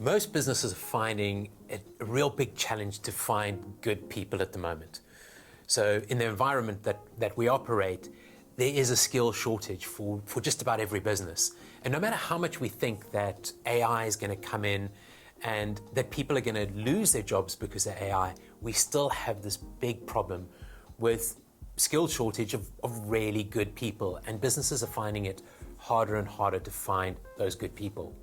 Most businesses are finding a real big challenge to find good people at the moment. So in the environment that we operate, there is a skill shortage for just about every business. And no matter how much we think that AI is going to come in and that people are going to lose their jobs because of AI, we still have this big problem with skill shortage of really good people. And businesses are finding it harder and harder to find those good people.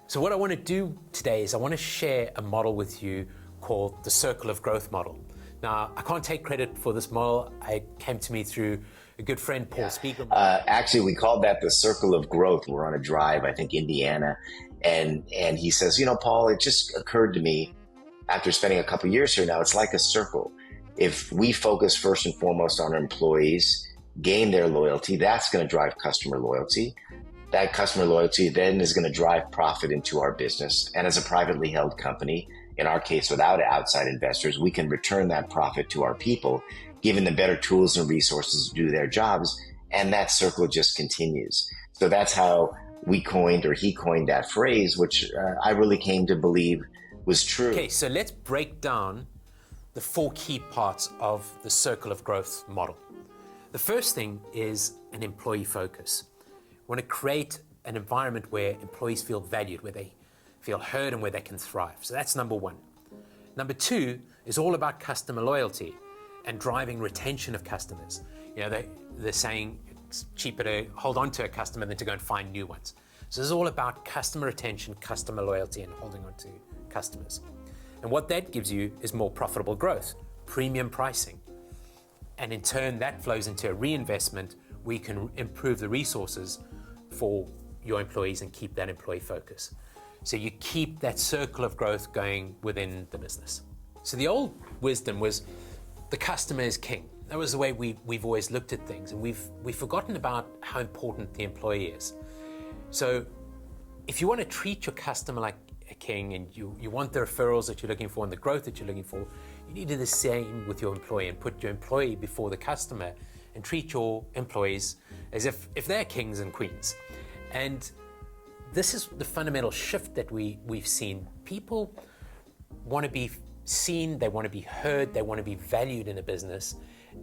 So what I want to do today is I want to share a model with you called the Circle of Growth model. Now, I can't take credit for this model. It came to me through a good friend, Paul Spiegelman. Actually, we called that the Circle of Growth. We're on a drive, I think, Indiana. And he says, Paul, it just occurred to me after spending a couple of years here now, it's like a circle. If we focus first and foremost on our employees, gain their loyalty, that's going to drive customer loyalty. That customer loyalty then is going to drive profit into our business. And as a privately held company, in our case, without outside investors, we can return that profit to our people, giving them better tools and resources to do their jobs. And that circle just continues. So that's how he coined that phrase, which I really came to believe was true. Okay, so let's break down the 4 key parts of the Circle of Growth model. The first thing is an employee focus. We want to create an environment where employees feel valued, where they feel heard and where they can thrive. So that's number 1. Number 2 is all about customer loyalty and driving retention of customers. They're saying it's cheaper to hold on to a customer than to go and find new ones. So this is all about customer retention, customer loyalty, and holding on to customers. And what that gives you is more profitable growth, premium pricing. And in turn, that flows into a reinvestment where you can improve the resources for your employees and keep that employee focus. So you keep that circle of growth going within the business. So the old wisdom was the customer is king. That was the way we've always looked at things, and we've forgotten about how important the employee is. So if you want to treat your customer like a king and you want the referrals that you're looking for and the growth that you're looking for, you need to do the same with your employee and put your employee before the customer and treat your employees as if they're kings and queens. And this is the fundamental shift that we've seen. People want to be seen, they want to be heard, they want to be valued in a business.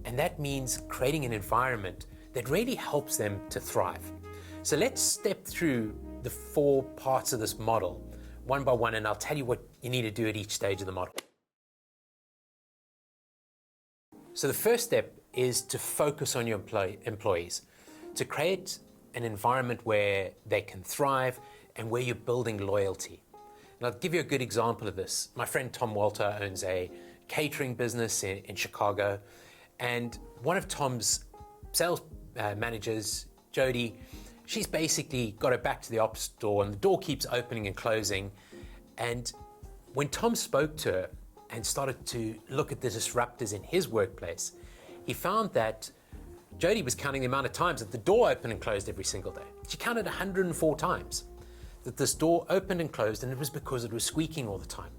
And that means creating an environment that really helps them to thrive. So let's step through the 4 parts of this model one by one, and I'll tell you what you need to do at each stage of the model. So the first step is to focus on your employees, to create an environment where they can thrive and where you're building loyalty. And I'll give you a good example of this. My friend Tom Walter owns a catering business in Chicago, and one of Tom's sales managers, Jody, she's basically got her back to the ops door, and the door keeps opening and closing. And when Tom spoke to her and started to look at the disruptors in his workplace, he found that Jody was counting the amount of times that the door opened and closed every single day. She counted 104 times that this door opened and closed, and it was because it was squeaking all the time.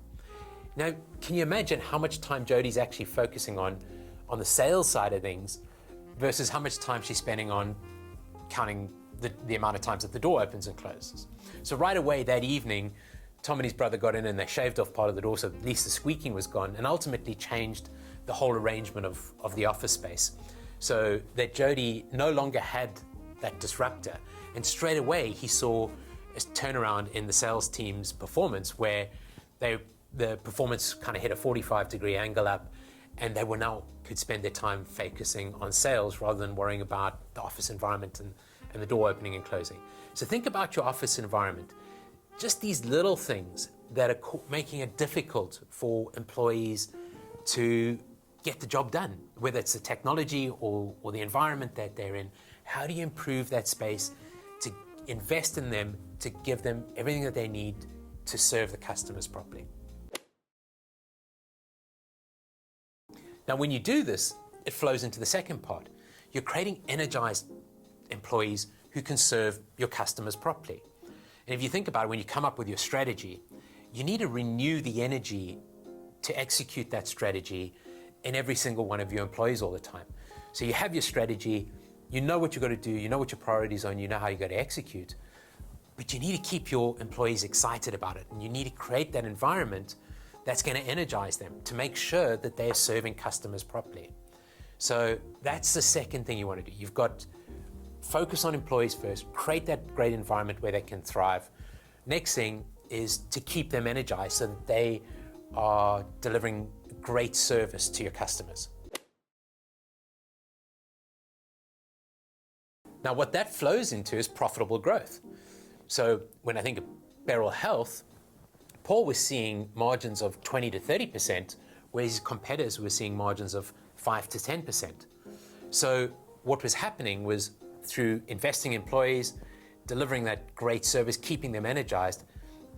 Now, can you imagine how much time Jody's actually focusing on the sales side of things versus how much time she's spending on counting the amount of times that the door opens and closes? So right away that evening, Tom and his brother got in and they shaved off part of the door so at least the squeaking was gone, and ultimately changed the whole arrangement of the office space so that Jody no longer had that disruptor. And straight away he saw a turnaround in the sales team's performance, where the performance kind of hit a 45-degree angle up, and they now could spend their time focusing on sales rather than worrying about the office environment and the door opening and closing. So think about your office environment. Just these little things that are making it difficult for employees to get the job done, whether it's the technology or the environment that they're in. How do you improve that space to invest in them, to give them everything that they need to serve the customers properly? Now, when you do this, it flows into the second part. You're creating energized employees who can serve your customers properly. And if you think about it, when you come up with your strategy, you need to renew the energy to execute that strategy in every single one of your employees all the time. So you have your strategy, you know what you've got to do, you know what your priorities are, and you know how you've got to execute. But you need to keep your employees excited about it, and you need to create that environment that's going to energize them to make sure that they're serving customers properly. So that's the second thing you want to do. You've got focus on employees first, create that great environment where they can thrive. Next thing is to keep them energized so that they are delivering great service to your customers. Now, what that flows into is profitable growth. So when I think of Beryl Health, Paul was seeing margins of 20 to 30%, whereas his competitors were seeing margins of 5 to 10%. So what was happening was through investing in employees, delivering that great service, keeping them energized,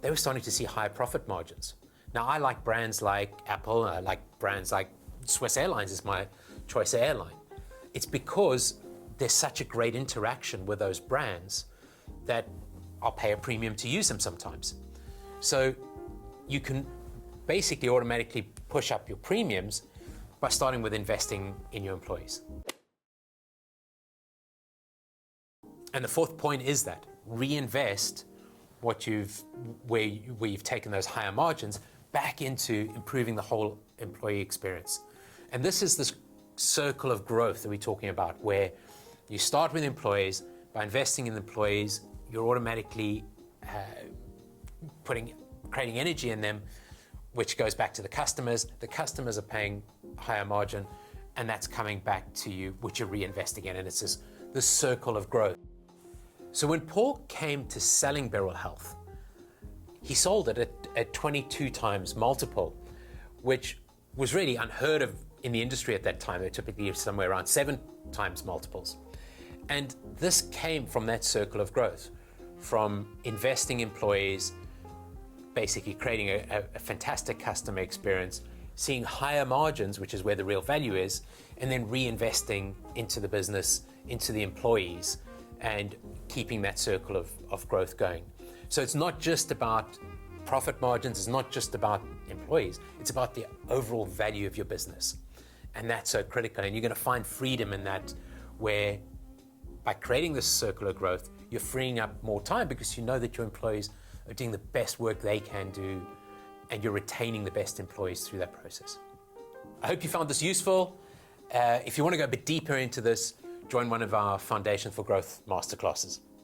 they were starting to see higher profit margins. Now, I like brands like Apple, I like brands like Swiss Airlines is my choice airline. It's because there's such a great interaction with those brands that I'll pay a premium to use them sometimes. So you can basically automatically push up your premiums by starting with investing in your employees. And the fourth point is that reinvest where you've taken those higher margins back into improving the whole employee experience. And this is this circle of growth that we're talking about, where you start with employees. By investing in employees, you're automatically creating energy in them, which goes back to the customers. The customers are paying higher margin, and that's coming back to you, which you're reinvesting in, and it's this circle of growth. So when Paul came to selling Beryl Health, he sold it at 22 times multiple, which was really unheard of in the industry at that time. They're typically somewhere around 7 times multiples. And this came from that circle of growth, from investing in employees, basically creating a fantastic customer experience, seeing higher margins, which is where the real value is, and then reinvesting into the business, into the employees, and keeping that circle of growth going. So it's not just about profit margins, it's not just about employees, it's about the overall value of your business. And that's so critical. And you're going to find freedom in that, where by creating this circle of growth, you're freeing up more time because you know that your employees are doing the best work they can do, and you're retaining the best employees through that process. I hope you found this useful. If you want to go a bit deeper into this, join one of our Foundation for Growth masterclasses.